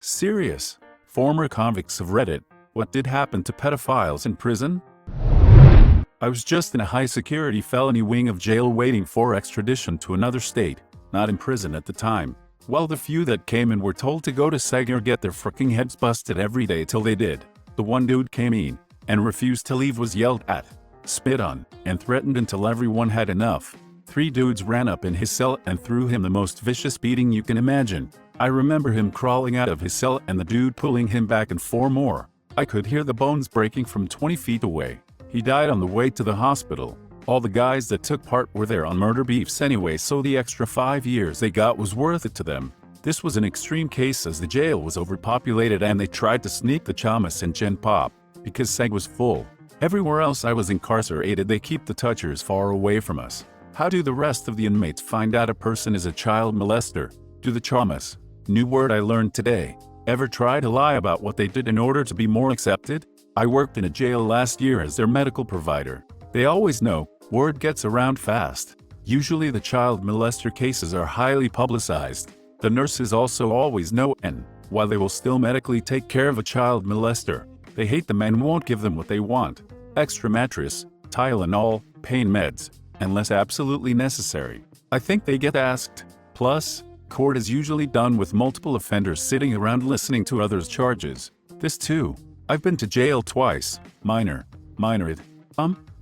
Serious. Former convicts of Reddit, what did happen to pedophiles in prison? I was just in a high-security felony wing of jail waiting for extradition to another state, not in prison at the time. Well, the few that came in were told to go to Seg or get their fricking heads busted every day till they did. The one dude came in and refused to leave, was yelled at, spit on, and threatened until everyone had enough. 3 dudes ran up in his cell and threw him the most vicious beating you can imagine. I remember him crawling out of his cell and the dude pulling him back, and 4 more. I could hear the bones breaking from 20 feet away. He died on the way to the hospital. All the guys that took part were there on murder beefs anyway, so the extra 5 years they got was worth it to them. This was an extreme case as the jail was overpopulated and they tried to sneak the chamas and gen pop, because Seg was full. Everywhere else I was incarcerated they keep the touchers far away from us. How do the rest of the inmates find out a person is a child molester? Do the chamas? New word I learned today. Ever try to lie about what they did in order to be more accepted? I worked in a jail last year as their medical provider. They always know, word gets around fast. Usually the child molester cases are highly publicized. The nurses also always know, and while they will still medically take care of a child molester, they hate them and won't give them what they want. Extra mattress, Tylenol, pain meds, unless absolutely necessary. I think they get asked. Plus, court is usually done with multiple offenders sitting around listening to others' charges. This too. I've been to jail twice. Minor it.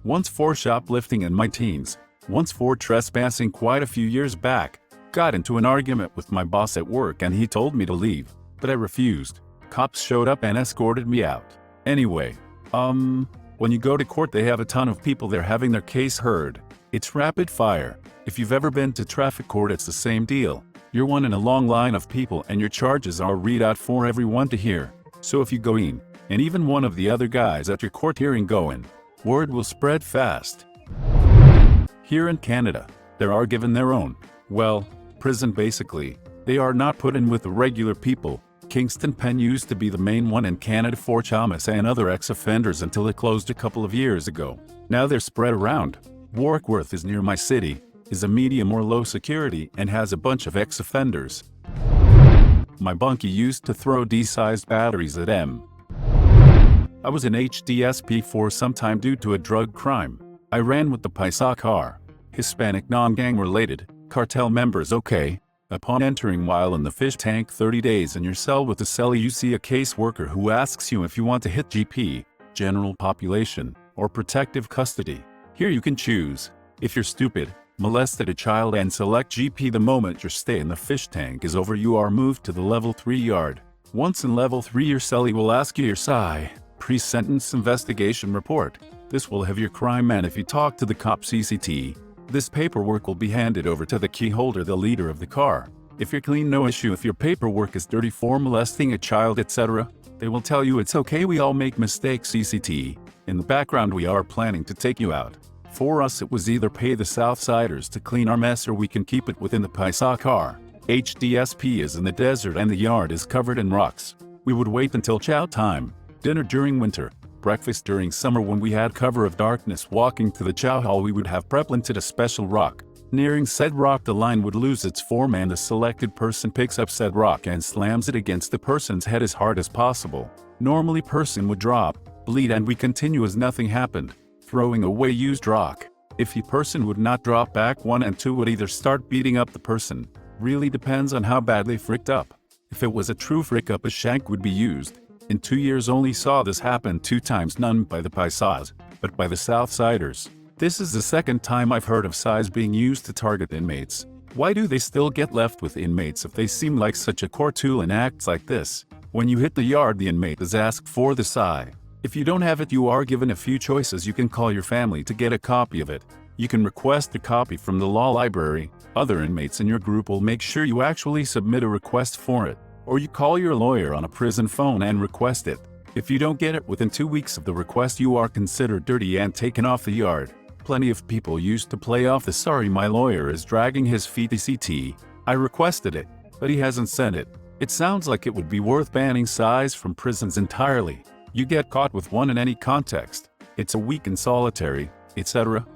Once for shoplifting in my teens. Once for trespassing quite a few years back. Got into an argument with my boss at work and he told me to leave, but I refused. Cops showed up and escorted me out. Anyway, when you go to court they have a ton of people there having their case heard. It's rapid fire. If you've ever been to traffic court it's the same deal. You're one in a long line of people and your charges are read out for everyone to hear. So if you go in, and even one of the other guys at your court hearing go in, word will spread fast. Here in Canada, they are given their own, well, prison basically. They are not put in with the regular people. Kingston Pen used to be the main one in Canada for chamas and other ex-offenders until it closed a couple of years ago. Now they're spread around. Warkworth is near my city, is a medium or low security and has a bunch of ex-offenders. My bunkie used to throw D-sized batteries at M. I was in HDSP for some time due to a drug crime. I ran with the Paisa car. Hispanic non-gang related, cartel members okay. Upon entering while in the fish tank 30 days in your cell with the cellie you see a caseworker who asks you if you want to hit GP, general population, or protective custody. Here you can choose. If you're stupid, molested a child and select GP the moment your stay in the fish tank is over you are moved to the level 3 yard. Once in level 3 your cellie will ask you your PSI, pre-sentence investigation report. This will have your crime and if you talk to the cop CCT, this paperwork will be handed over to the key holder, the leader of the car. If you're clean no issue. If your paperwork is dirty for molesting a child etc., they will tell you it's okay, we all make mistakes CCT. In the background we are planning to take you out. For us it was either pay the Southsiders to clean our mess or we can keep it within the Paisa car. HDSP is in the desert and the yard is covered in rocks. We would wait until chow time, dinner during winter, breakfast during summer. When we had cover of darkness walking to the chow hall we would have planted a special rock. Nearing said rock the line would lose its form and the selected person picks up said rock and slams it against the person's head as hard as possible. Normally person would drop, bleed and we continue as nothing happened. Throwing away used rock. If the person would not drop back, 1 and 2 would either start beating up the person. Really depends on how bad they fricked up. If it was a true frick up a shank would be used. In 2 years only saw this happen 2 times, none by the Paisas, but by the Southsiders. This is the second time I've heard of size being used to target inmates. Why do they still get left with inmates if they seem like such a core tool and acts like this? When you hit the yard the inmate is asked for the PSI. If you don't have it you are given a few choices. You can call your family to get a copy of it. You can request a copy from the law library. Other inmates in your group will make sure you actually submit a request for it. Or you call your lawyer on a prison phone and request it. If you don't get it within 2 weeks of the request you are considered dirty and taken off the yard. Plenty of people used to play off the sorry my lawyer is dragging his feet ECT. I requested it, but he hasn't sent it. It sounds like it would be worth banning size from prisons entirely. You get caught with one in any context. It's a week in solitary, etc.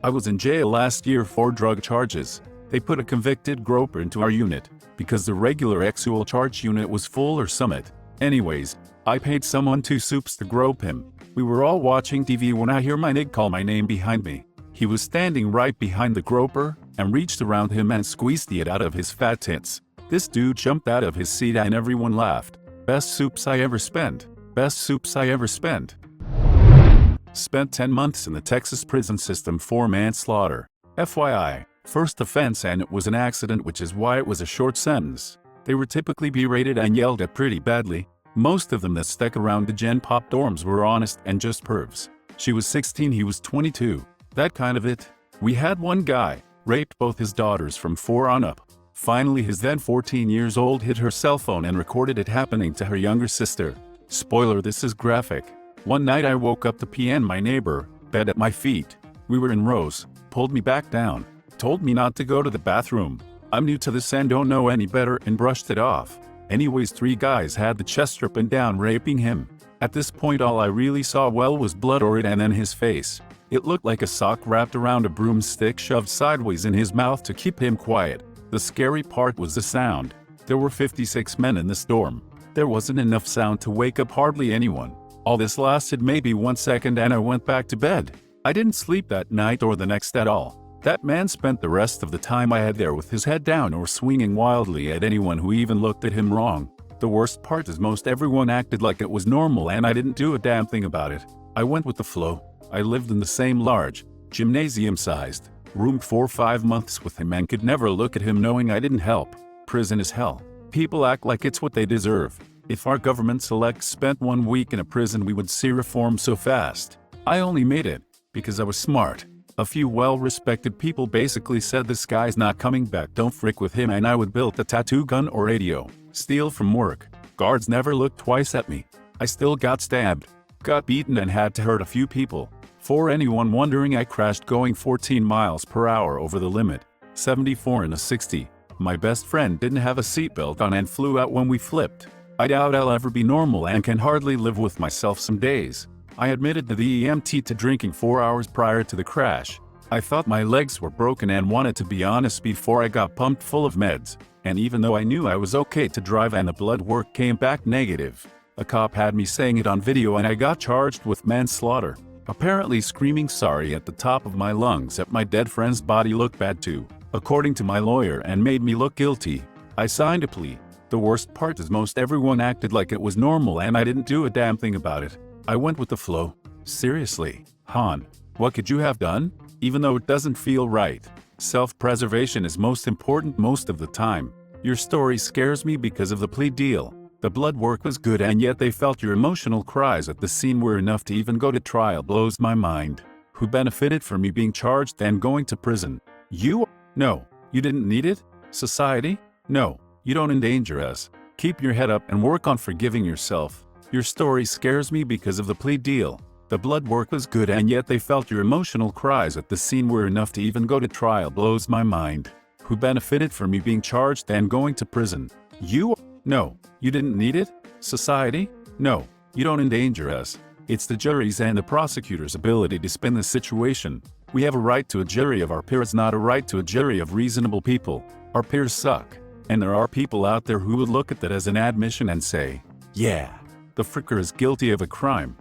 I was in jail last year for drug charges. They put a convicted groper into our unit, because the regular actual charge unit was full or summit. Anyways, I paid someone 2 soups to grope him. We were all watching TV when I hear my nig call my name behind me. He was standing right behind the groper, and reached around him and squeezed it out of his fat tits. This dude jumped out of his seat and everyone laughed. Best soups I ever spent. Best soups I ever spent. Spent 10 months in the Texas prison system for manslaughter. FYI, first offense, and it was an accident, which is why it was a short sentence. They were typically berated and yelled at pretty badly. Most of them that stuck around the Gen Pop dorms were honest and just pervs. She was 16, he was 22. That kind of it. We had one guy, raped both his daughters from 4 on up. Finally, his then 14 years old hid her cell phone and recorded it happening to her younger sister. Spoiler, this is graphic. One night I woke up to pee and my neighbor, bed at my feet. We were in rows, pulled me back down, told me not to go to the bathroom. I'm new to this and don't know any better, and brushed it off. Anyways, 3 guys had the chest stripping down, raping him. At this point all I really saw was blood or it, and then his face. It looked like a sock wrapped around a broomstick shoved sideways in his mouth to keep him quiet. The scary part was the sound. There were 56 men in this dorm. There wasn't enough sound to wake up hardly anyone. All this lasted maybe 1 second and I went back to bed. I didn't sleep that night or the next at all. That man spent the rest of the time I had there with his head down or swinging wildly at anyone who even looked at him wrong. The worst part is most everyone acted like it was normal and I didn't do a damn thing about it. I went with the flow. I lived in the same large, gymnasium-sized room for 5 months with him and could never look at him knowing I didn't help. Prison is hell. People act like it's what they deserve. If our government selects spent 1 week in a prison, we would see reform so fast. I only made it because I was smart. A few well-respected people basically said this guy's not coming back, don't frick with him, and I would build a tattoo gun or radio. Steal from work. Guards never looked twice at me. I still got stabbed, got beaten, and had to hurt a few people. For anyone wondering, I crashed going 14 miles per hour over the limit. 74 in a 60. My best friend didn't have a seatbelt on and flew out when we flipped. I doubt I'll ever be normal and can hardly live with myself some days. I admitted to the EMT to drinking 4 hours prior to the crash. I thought my legs were broken and wanted to be honest before I got pumped full of meds. And even though I knew I was okay to drive and the blood work came back negative, a cop had me saying it on video and I got charged with manslaughter. Apparently screaming sorry at the top of my lungs at my dead friend's body looked bad too, according to my lawyer, and made me look guilty. I signed a plea. The worst part is most everyone acted like it was normal and I didn't do a damn thing about it. I went with the flow. Seriously, Han, what could you have done? Even though it doesn't feel right. Self-preservation is most important most of the time. Your story scares me because of the plea deal. The blood work was good and yet they felt your emotional cries at the scene were enough to even go to trial. Blows my mind. Who benefited from you being charged and going to prison? You? No, you didn't need it? Society? No, you don't endanger us. Keep your head up and work on forgiving yourself. Your story scares me because of the plea deal. The blood work was good and yet they felt your emotional cries at the scene were enough to even go to trial. Blows my mind. Who benefited from you being charged and going to prison? You? No, you didn't need it? Society? No, you don't endanger us. It's the jury's and the prosecutor's ability to spin the situation. We have a right to a jury of our peers, not a right to a jury of reasonable people. Our peers suck. And there are people out there who would look at that as an admission and say, yeah, the fricker is guilty of a crime.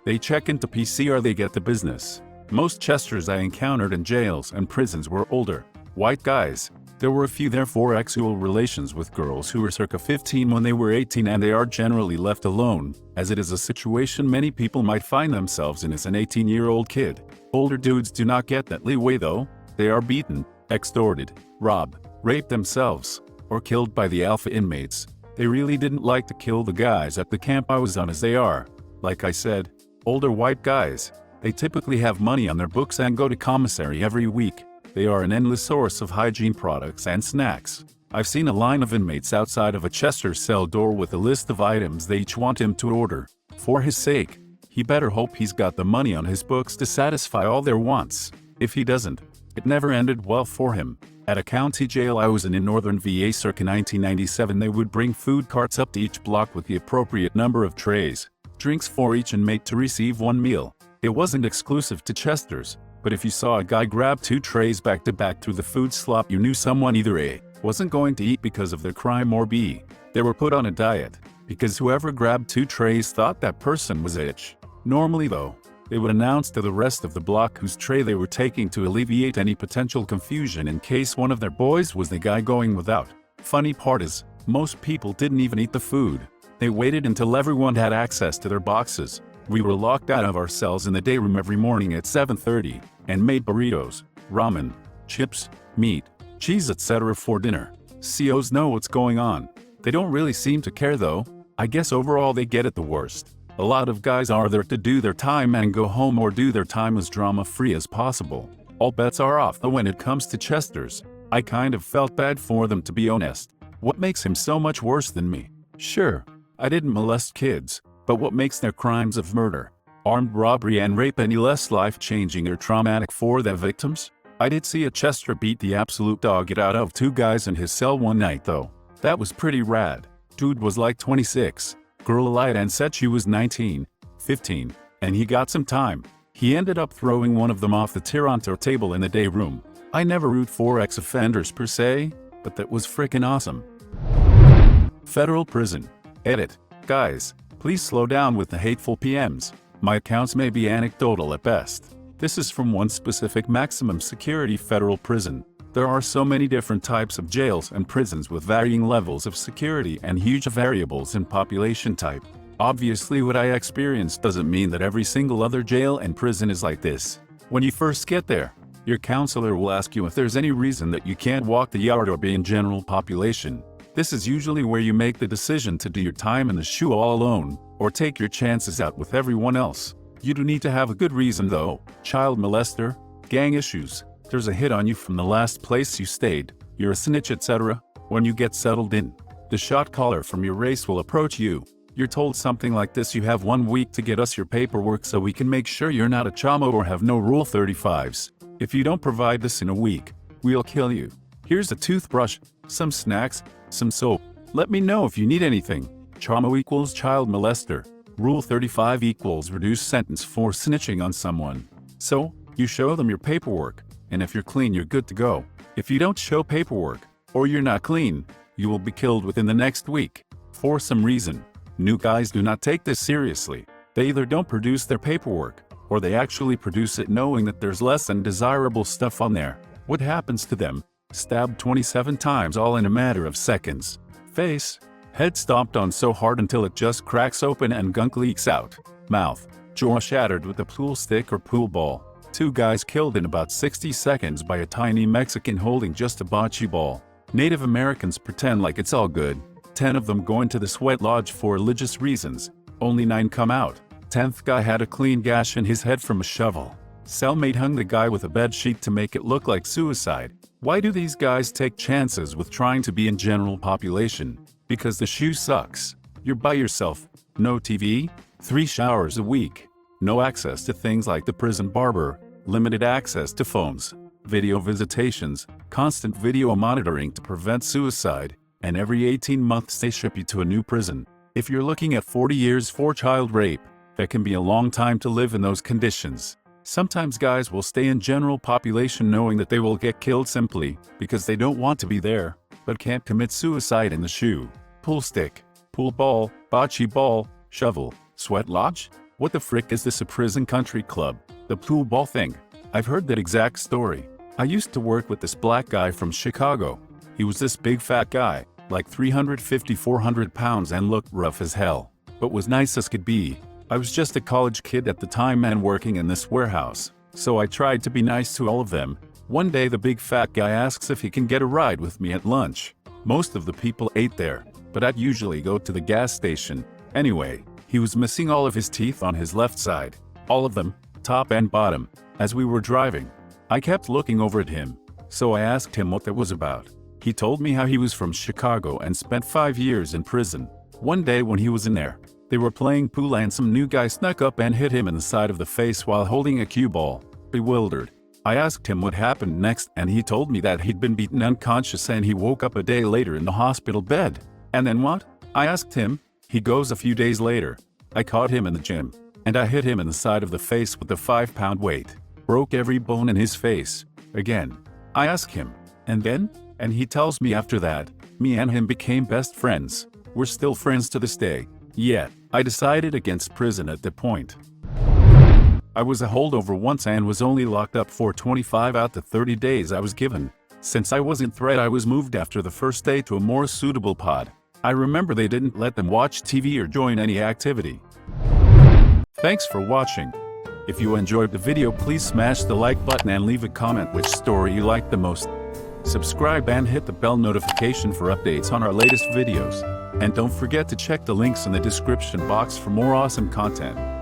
They check into PCR, they get the business. Most Chesters I encountered in jails and prisons were older, white guys. There were a few there for sexual relations with girls who were circa 15 when they were 18, and they are generally left alone, as it is a situation many people might find themselves in as an 18-year-old kid. Older dudes do not get that leeway though. They are beaten, extorted, robbed, raped themselves, or killed by the alpha inmates. They really didn't like to kill the guys at the camp I was on, as they are, like I said, older white guys. They typically have money on their books and go to commissary every week. They are an endless source of hygiene products and snacks. I've seen a line of inmates outside of a Chester cell door with a list of items they each want him to order. For his sake, he better hope he's got the money on his books to satisfy all their wants. If he doesn't, it never ended well for him. At a county jail I was in northern VA circa 1997, they would bring food carts up to each block with the appropriate number of trays, drinks for each inmate to receive one meal. It wasn't exclusive to Chester's. But if you saw a guy grab 2 trays back to back through the food slop, you knew someone either A, wasn't going to eat because of their crime, or B, they were put on a diet, because whoever grabbed 2 trays thought that person was itch. Normally though, they would announce to the rest of the block whose tray they were taking to alleviate any potential confusion in case one of their boys was the guy going without. Funny part is, most people didn't even eat the food. They waited until everyone had access to their boxes. We were locked out of our cells in the day room every morning at 7:30 and made burritos, ramen, chips, meat, cheese, etc. for dinner. COs know what's going on. They don't really seem to care though. I guess overall they get it the worst. A lot of guys are there to do their time and go home, or do their time as drama-free as possible. All bets are off though when it comes to Chesters. I kind of felt bad for them, to be honest. What makes him so much worse than me? Sure, I didn't molest kids, but what makes their crimes of murder, armed robbery and rape any less life-changing or traumatic for their victims? I did see a Chester beat the absolute dog out of 2 guys in his cell one night though. That was pretty rad. Dude was like 26. Girl lied and said she was 19, 15, and he got some time. He ended up throwing one of them off the Toronto table in the day room. I never root for ex-offenders per se, but that was frickin' awesome. Federal prison. Edit. Guys, please slow down with the hateful PMs. My accounts may be anecdotal at best. This is from one specific maximum security federal prison. There are so many different types of jails and prisons with varying levels of security and huge variables in population type. Obviously, what I experienced doesn't mean that every single other jail and prison is like this. When you first get there, your counselor will ask you if there's any reason that you can't walk the yard or be in general population. This is usually where you make the decision to do your time in the SHU all alone, or take your chances out with everyone else. You do need to have a good reason though: child molester, gang issues, there's a hit on you from the last place you stayed, you're a snitch, etc. When you get settled in, the shot caller from your race will approach you. You're told something like this: you have 1 week to get us your paperwork so we can make sure you're not a chamo or have no Rule 35s. If you don't provide this in a week, we'll kill you. Here's a toothbrush, some snacks, some soap. Let me know if you need anything. Chamo equals child molester. Rule 35 equals reduced sentence for snitching on someone. So, you show them your paperwork, and if you're clean, you're good to go. If you don't show paperwork, or you're not clean, you will be killed within the next week. For some reason, new guys do not take this seriously. They either don't produce their paperwork, or they actually produce it knowing that there's less than desirable stuff on there. What happens to them? Stabbed 27 times all in a matter of seconds. Face, head stomped on so hard until it just cracks open and gunk leaks out. Mouth, jaw shattered with a pool stick or pool ball. 2 guys killed in about 60 seconds by a tiny Mexican holding just a bocce ball. Native Americans pretend like it's all good. 10 of them go into the sweat lodge for religious reasons. Only 9 come out. 10th guy had a clean gash in his head from a shovel. Cellmate hung the guy with a bed sheet to make it look like suicide. Why do these guys take chances with trying to be in general population? Because the SHU sucks. You're by yourself. No TV, 3 showers a week. No access to things like the prison barber, limited access to phones, video visitations, constant video monitoring to prevent suicide, and every 18 months they ship you to a new prison. If you're looking at 40 years for child rape, that can be a long time to live in those conditions. Sometimes guys will stay in general population knowing that they will get killed simply because they don't want to be there, but can't commit suicide in the SHU. Pool stick, pool ball, bocce ball, shovel, sweat lodge? What the frick is this, a prison country club? The pool ball thing. I've heard that exact story. I used to work with this black guy from Chicago. He was this big fat guy, like 350-400 pounds, and looked rough as hell, but was nice as could be. I was just a college kid at the time and working in this warehouse, so I tried to be nice to all of them. One day the big fat guy asks if he can get a ride with me at lunch. Most of the people ate there, but I'd usually go to the gas station. Anyway, he was missing all of his teeth on his left side. All of them, top and bottom. As we were driving, I kept looking over at him, so I asked him what that was about. He told me how he was from Chicago and spent 5 years in prison. One day when he was in there, they were playing pool and some new guy snuck up and hit him in the side of the face while holding a cue ball. Bewildered, I asked him what happened next, and he told me that he'd been beaten unconscious and he woke up a day later in the hospital bed. And then what? I asked him. He goes, a few days later, I caught him in the gym, and I hit him in the side of the face with a 5-pound weight. broke every bone in his face. Again. I ask him, and then? And he tells me after that, me and him became best friends. We're still friends to this day. Yet, I decided against prison at that point. I was a holdover once and was only locked up for 25 out the 30 days I was given. Since I wasn't threat, I was moved after the first day to a more suitable pod. I remember they didn't let them watch TV or join any activity. Thanks for watching. If you enjoyed the video, please smash the like button and leave a comment which story you liked the most. Subscribe and hit the bell notification for updates on our latest videos. And don't forget to check the links in the description box for more awesome content.